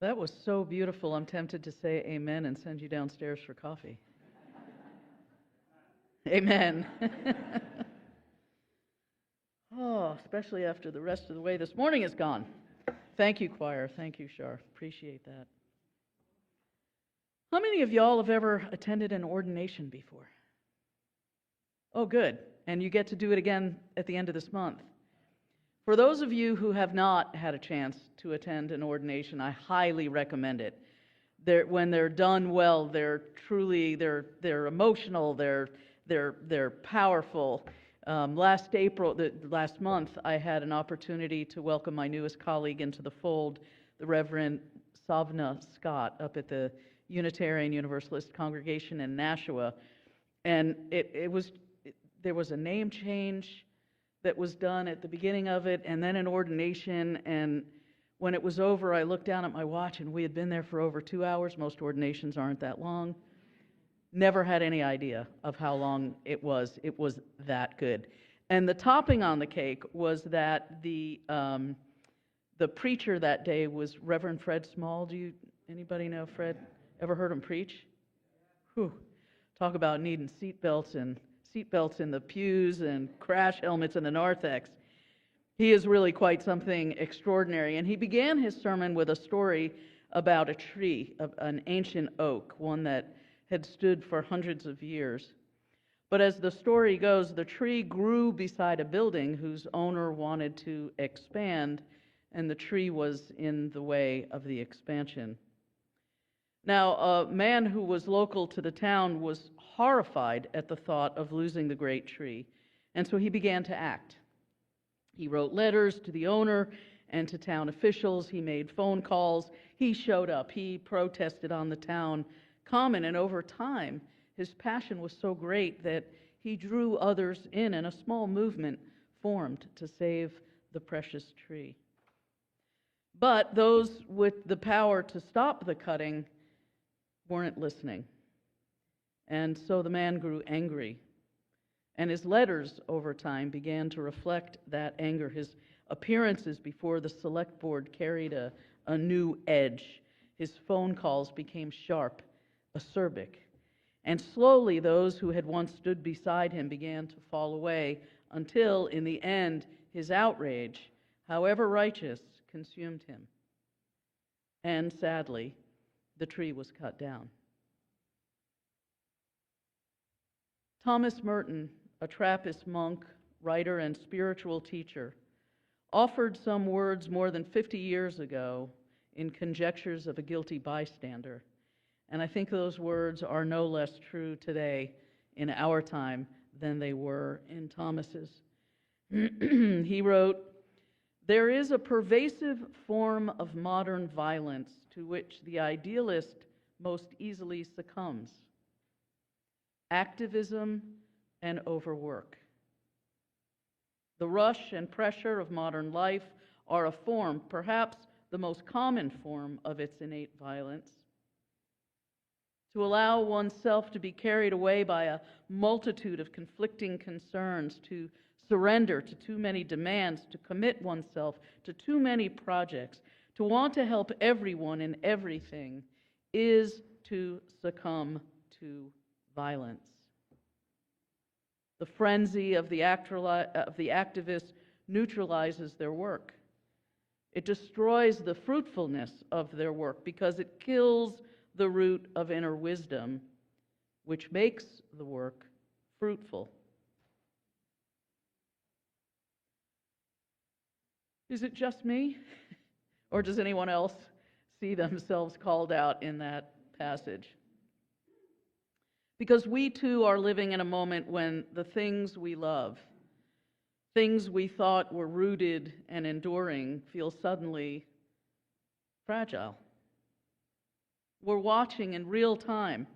That was so beautiful. I'm tempted to say amen and send you downstairs for coffee. Amen. Oh, especially after the rest of the way this morning is gone. Thank you, choir. Thank you, Shar. Appreciate that. How many of y'all have ever attended an ordination before? Oh, good. And you get to do it again at the end of this month. For those of you who have not had a chance to attend an ordination, I highly recommend it. When they're done well, they're emotional, they're powerful. Last month, I had an opportunity to welcome my newest colleague into the fold, the Reverend Savna Scott, up at the Unitarian-Universalist congregation in Nashua, and there was a name change that was done at the beginning of it, and then an ordination, and when it was over, I looked down at my watch, and we had been there for over 2 hours. Most ordinations aren't that long. Never had any idea of how long it was. It was that good. And the topping on the cake was that the preacher that day was Reverend Fred Small. Anybody know Fred? Ever heard him preach? Whew. Talk about needing seatbelts in the pews and crash helmets in the narthex. He is really quite something extraordinary. And he began his sermon with a story about a tree, an ancient oak, one that had stood for hundreds of years. But as the story goes, the tree grew beside a building whose owner wanted to expand, and the tree was in the way of the expansion. Now, a man who was local to the town was horrified at the thought of losing the great tree, and so he began to act. He wrote letters to the owner and to town officials. He made phone calls. He showed up. He protested on the town common, and over time, his passion was so great that he drew others in, and a small movement formed to save the precious tree. But those with the power to stop the cutting weren't listening. And so the man grew angry. And his letters over time began to reflect that anger. His appearances before the select board carried a new edge. His phone calls became sharp, acerbic. And slowly those who had once stood beside him began to fall away until, in the end, his outrage, however righteous, consumed him. And sadly, the tree was cut down. Thomas Merton, a Trappist monk, writer, and spiritual teacher, offered some words more than 50 years ago in Conjectures of a Guilty Bystander. And I think those words are no less true today in our time than they were in Thomas's. He wrote, "There is a pervasive form of modern violence to which the idealist most easily succumbs: activism and overwork. The rush and pressure of modern life are a form, perhaps the most common form, of its innate violence. To allow oneself to be carried away by a multitude of conflicting concerns, to surrender to too many demands, to commit oneself to too many projects, to want to help everyone and everything, is to succumb to violence. The frenzy of the activist neutralizes their work. It destroys the fruitfulness of their work because it kills the root of inner wisdom, which makes the work fruitful." Is it just me? Or does anyone else see themselves called out in that passage? Because we too are living in a moment when the things we love, things we thought were rooted and enduring, feel suddenly fragile. We're watching in real time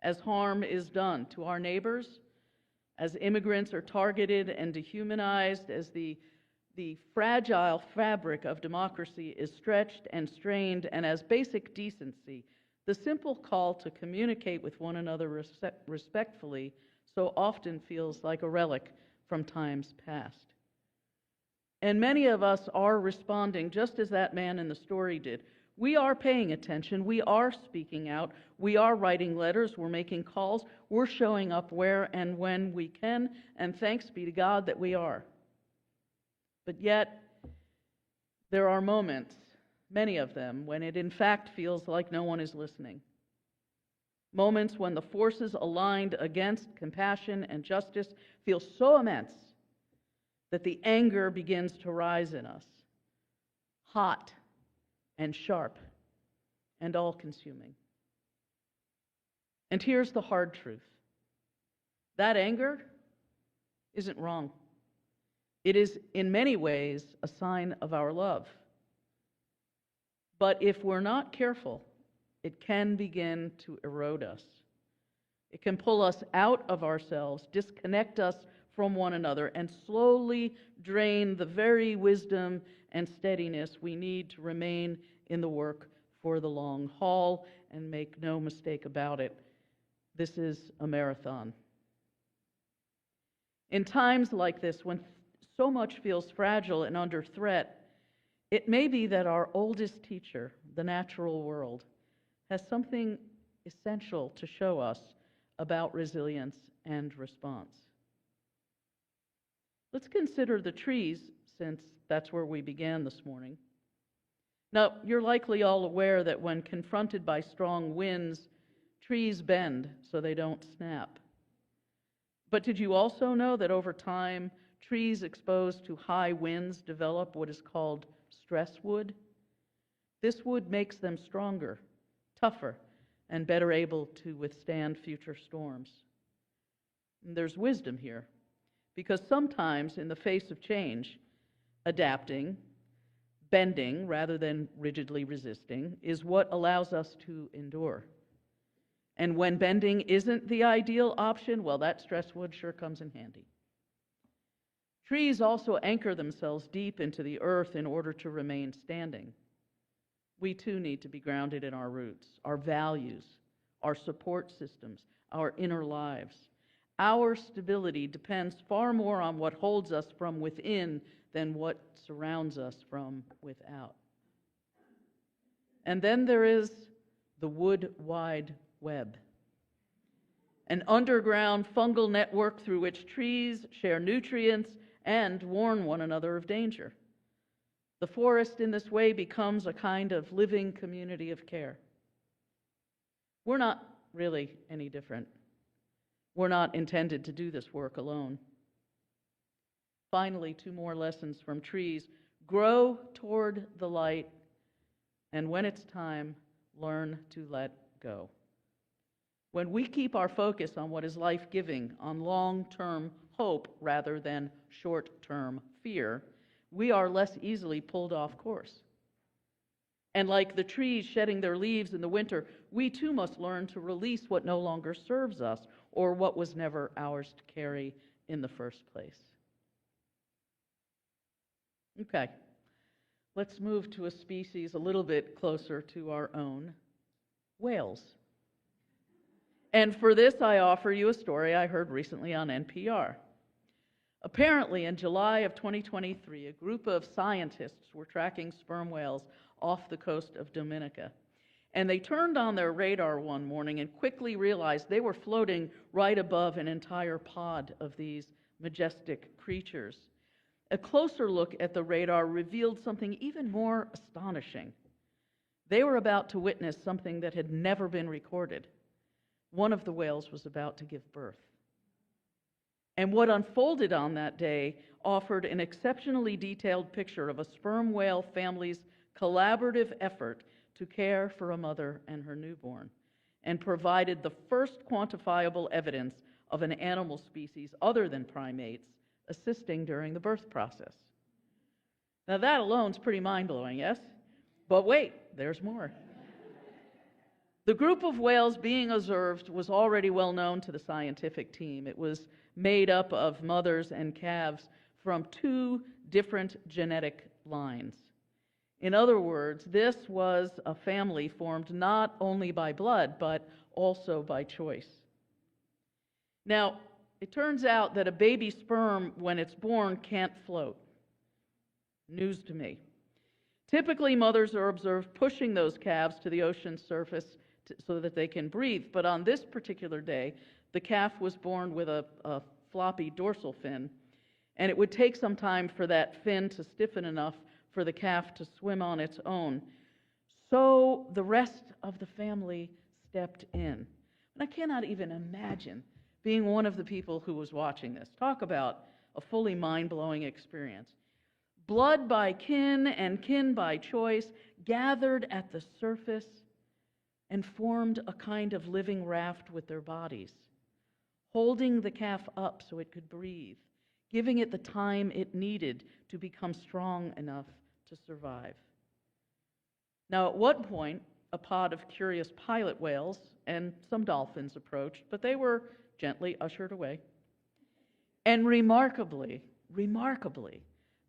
as harm is done to our neighbors, as immigrants are targeted and dehumanized, as the fragile fabric of democracy is stretched and strained, and as basic decency, the simple call to communicate with one another respectfully, so often feels like a relic from times past. And many of us are responding just as that man in the story did. We are paying attention. We are speaking out. We are writing letters. We're making calls. We're showing up where and when we can. And thanks be to God that we are. But yet, there are moments, many of them, when it in fact feels like no one is listening. Moments when the forces aligned against compassion and justice feel so immense that the anger begins to rise in us, hot and sharp and all-consuming. And here's the hard truth. That anger isn't wrong. It is in many ways a sign of our love. But if we're not careful, it can begin to erode us. It can pull us out of ourselves, disconnect us from one another, and slowly drain the very wisdom and steadiness we need to remain in the work for the long haul. And make no mistake about it, this is a marathon. In times like this, when so much feels fragile and under threat, it may be that our oldest teacher, the natural world, has something essential to show us about resilience and response. Let's consider the trees, since that's where we began this morning. Now, you're likely all aware that when confronted by strong winds, trees bend so they don't snap. But did you also know that over time, trees exposed to high winds develop what is called stress wood? This wood makes them stronger, tougher, and better able to withstand future storms. And there's wisdom here, because sometimes in the face of change, adapting, bending rather than rigidly resisting, is what allows us to endure. And when bending isn't the ideal option, well, that stress wood sure comes in handy. Trees also anchor themselves deep into the earth in order to remain standing. We too need to be grounded in our roots, our values, our support systems, our inner lives. Our stability depends far more on what holds us from within than what surrounds us from without. And then there is the wood wide web, an underground fungal network through which trees share nutrients and warn one another of danger. The forest in this way becomes a kind of living community of care. We're not really any different. We're not intended to do this work alone. Finally, two more lessons from trees. Grow toward the light, and when it's time, learn to let go. When we keep our focus on what is life-giving, on long-term hope rather than short-term fear, we are less easily pulled off course. And like the trees shedding their leaves in the winter, we too must learn to release what no longer serves us or what was never ours to carry in the first place. Okay, let's move to a species a little bit closer to our own, whales. And for this, I offer you a story I heard recently on NPR. Apparently, in July of 2023, a group of scientists were tracking sperm whales off the coast of Dominica. And they turned on their radar one morning and quickly realized they were floating right above an entire pod of these majestic creatures. A closer look at the radar revealed something even more astonishing. They were about to witness something that had never been recorded. One of the whales was about to give birth. And what unfolded on that day offered an exceptionally detailed picture of a sperm whale family's collaborative effort to care for a mother and her newborn, and provided the first quantifiable evidence of an animal species other than primates assisting during the birth process. Now that alone is pretty mind-blowing, yes? But wait, there's more. The group of whales being observed was already well known to the scientific team. It was made up of mothers and calves from two different genetic lines. In other words, this was a family formed not only by blood, but also by choice. Now, it turns out that a baby sperm, when it's born, can't float. News to me. Typically, mothers are observed pushing those calves to the ocean's surface so that they can breathe. But on this particular day, the calf was born with a floppy dorsal fin, and it would take some time for that fin to stiffen enough for the calf to swim on its own. So the rest of the family stepped in. And I cannot even imagine being one of the people who was watching this. Talk about a fully mind-blowing experience. Blood by kin and kin by choice gathered at the surface and formed a kind of living raft with their bodies, holding the calf up so it could breathe, giving it the time it needed to become strong enough to survive. Now, at one point, a pod of curious pilot whales and some dolphins approached, but they were gently ushered away. And remarkably,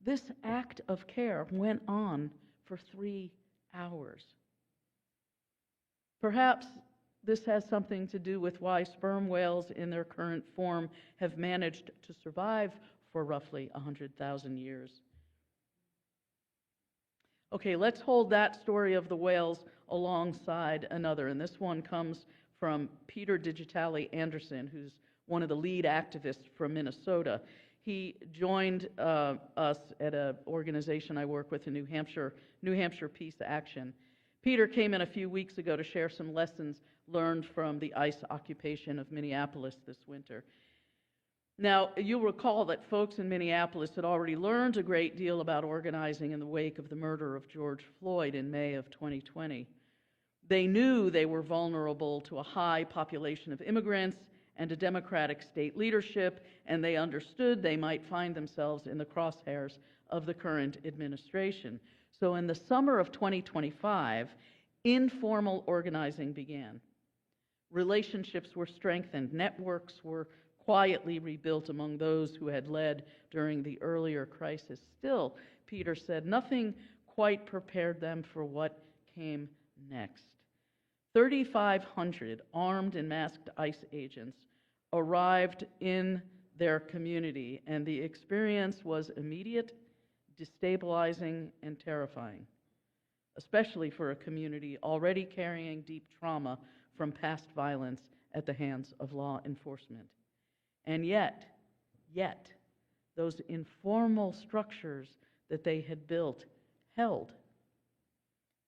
this act of care went on for 3 hours. Perhaps this has something to do with why sperm whales in their current form have managed to survive for roughly 100,000 years. Okay, let's hold that story of the whales alongside another, and this one comes from Peter Digitali Anderson, who's one of the lead activists from Minnesota. He joined us at an organization I work with in New Hampshire Peace Action. Peter came in a few weeks ago to share some lessons learned from the ICE occupation of Minneapolis this winter. Now, you'll recall that folks in Minneapolis had already learned a great deal about organizing in the wake of the murder of George Floyd in May of 2020. They knew they were vulnerable to a high population of immigrants and a Democratic state leadership, and they understood they might find themselves in the crosshairs of the current administration. So in the summer of 2025, informal organizing began. Relationships were strengthened, networks were quietly rebuilt among those who had led during the earlier crisis. Still, Peter said, nothing quite prepared them for what came next. 3,500 armed and masked ICE agents arrived in their community, and the experience was immediate, destabilizing, and terrifying, especially for a community already carrying deep trauma from past violence at the hands of law enforcement. And yet, those informal structures that they had built held.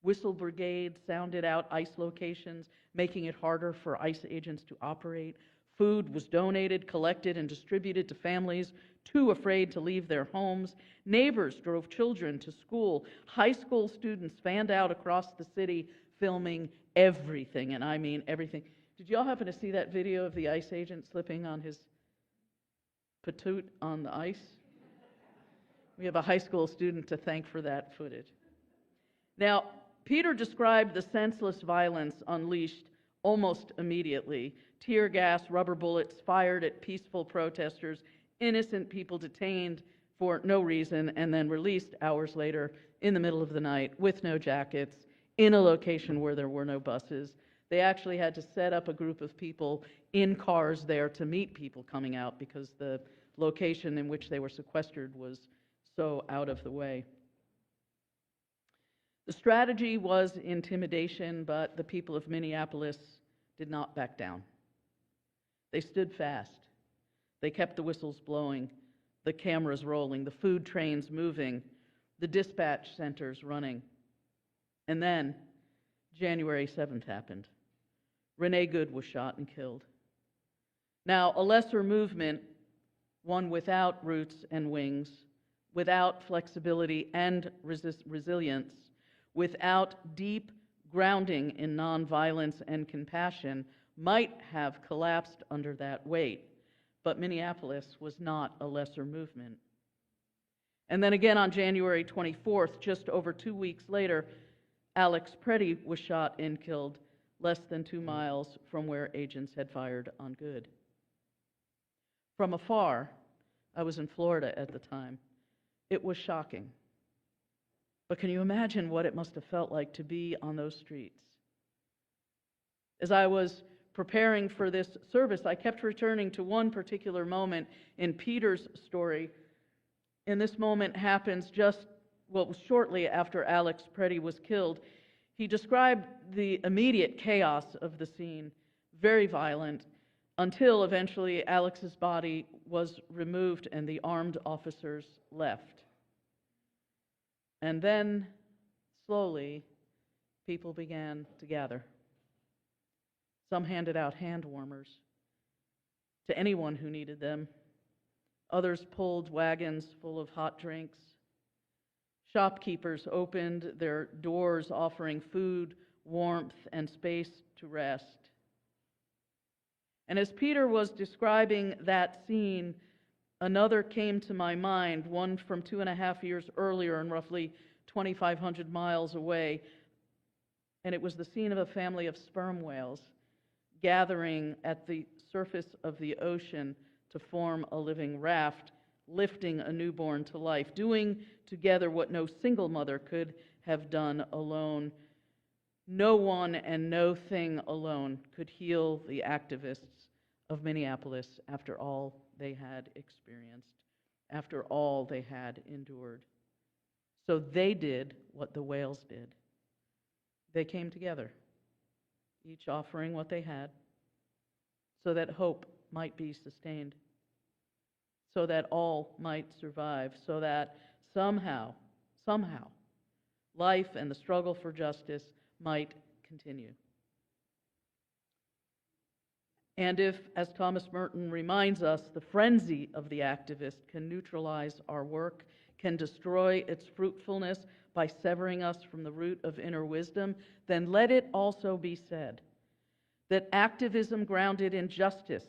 Whistle brigades sounded out ICE locations, making it harder for ICE agents to operate. Food was donated, collected, and distributed to families too afraid to leave their homes. Neighbors drove children to school. High school students fanned out across the city, filming everything, and I mean everything. Did y'all happen to see that video of the ICE agent slipping on his patoot on the ice? We have a high school student to thank for that footage. Now, Peter described the senseless violence unleashed almost immediately. Tear gas, rubber bullets fired at peaceful protesters, innocent people detained for no reason and then released hours later in the middle of the night with no jackets, in a location where there were no buses. They actually had to set up a group of people in cars there to meet people coming out because the location in which they were sequestered was so out of the way. The strategy was intimidation, but the people of Minneapolis did not back down. They stood fast. They kept the whistles blowing, the cameras rolling, the food trains moving, the dispatch centers running. And then January 7th happened. Renee Good was shot and killed. Now, a lesser movement, one without roots and wings, without flexibility and resilience, without deep grounding in nonviolence and compassion, might have collapsed under that weight. But Minneapolis was not a lesser movement. And then again on January 24th, just over 2 weeks later, Alex Preddy was shot and killed less than 2 miles from where agents had fired on Good. From afar, I was in Florida at the time, it was shocking. But can you imagine what it must have felt like to be on those streets? As I was preparing for this service, I kept returning to one particular moment in Peter's story. And this moment happens just shortly after Alex Preddy was killed, he described the immediate chaos of the scene, very violent, until eventually Alex's body was removed and the armed officers left. And then, slowly, people began to gather. Some handed out hand warmers to anyone who needed them. Others pulled wagons full of hot drinks. Shopkeepers opened their doors offering food, warmth, and space to rest. And as Peter was describing that scene, another came to my mind, one from 2.5 years earlier and roughly 2,500 miles away. And it was the scene of a family of sperm whales gathering at the surface of the ocean to form a living raft, lifting a newborn to life, doing together what no single mother could have done alone. No one and no thing alone could heal the activists of Minneapolis after all they had experienced, after all they had endured. So they did what the whales did. They came together, each offering what they had, so that hope might be sustained, so that all might survive, so that somehow, life and the struggle for justice might continue. And if, as Thomas Merton reminds us, the frenzy of the activist can neutralize our work, can destroy its fruitfulness by severing us from the root of inner wisdom, then let it also be said that activism grounded in justice,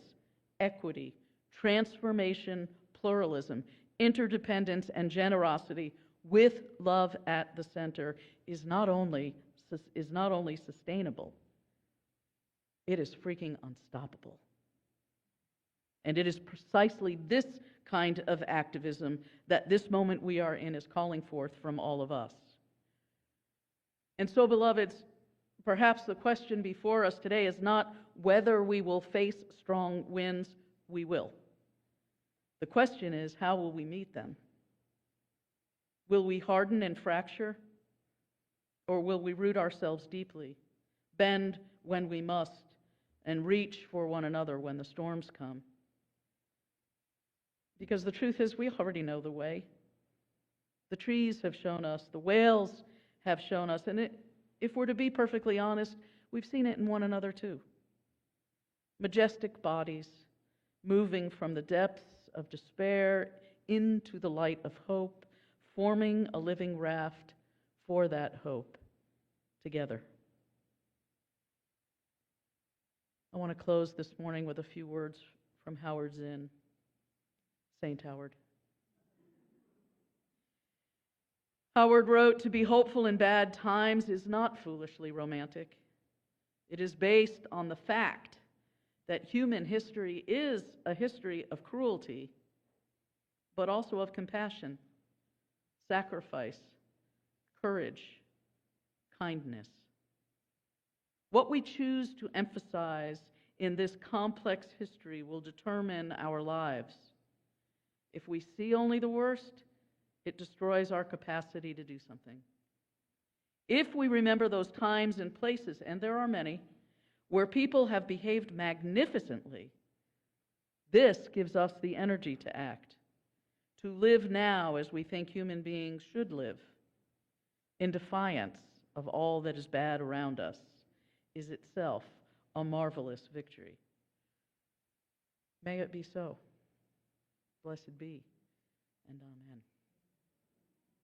equity, transformation, pluralism, interdependence, and generosity, with love at the center, is not only sustainable, it is freaking unstoppable. And it is precisely this kind of activism that this moment we are in is calling forth from all of us. And so, beloveds, perhaps the question before us today is not whether we will face strong winds. We will. The question is, how will we meet them? Will we harden and fracture? Or will we root ourselves deeply, bend when we must, and reach for one another when the storms come? Because the truth is, we already know the way. The trees have shown us, the whales have shown us, and if we're to be perfectly honest, we've seen it in one another too. Majestic bodies moving from the depths of despair into the light of hope, forming a living raft for that hope together. I want to close this morning with a few words from Howard Zinn, St. Howard. Howard wrote, "To be hopeful in bad times is not foolishly romantic. It is based on the fact that human history is a history of cruelty, but also of compassion, sacrifice, courage, kindness. What we choose to emphasize in this complex history will determine our lives. If we see only the worst, it destroys our capacity to do something. If we remember those times and places, and there are many, where people have behaved magnificently, this gives us the energy to act, to live now as we think human beings should live, in defiance of all that is bad around us, is itself a marvelous victory." May it be so. Blessed be, and amen.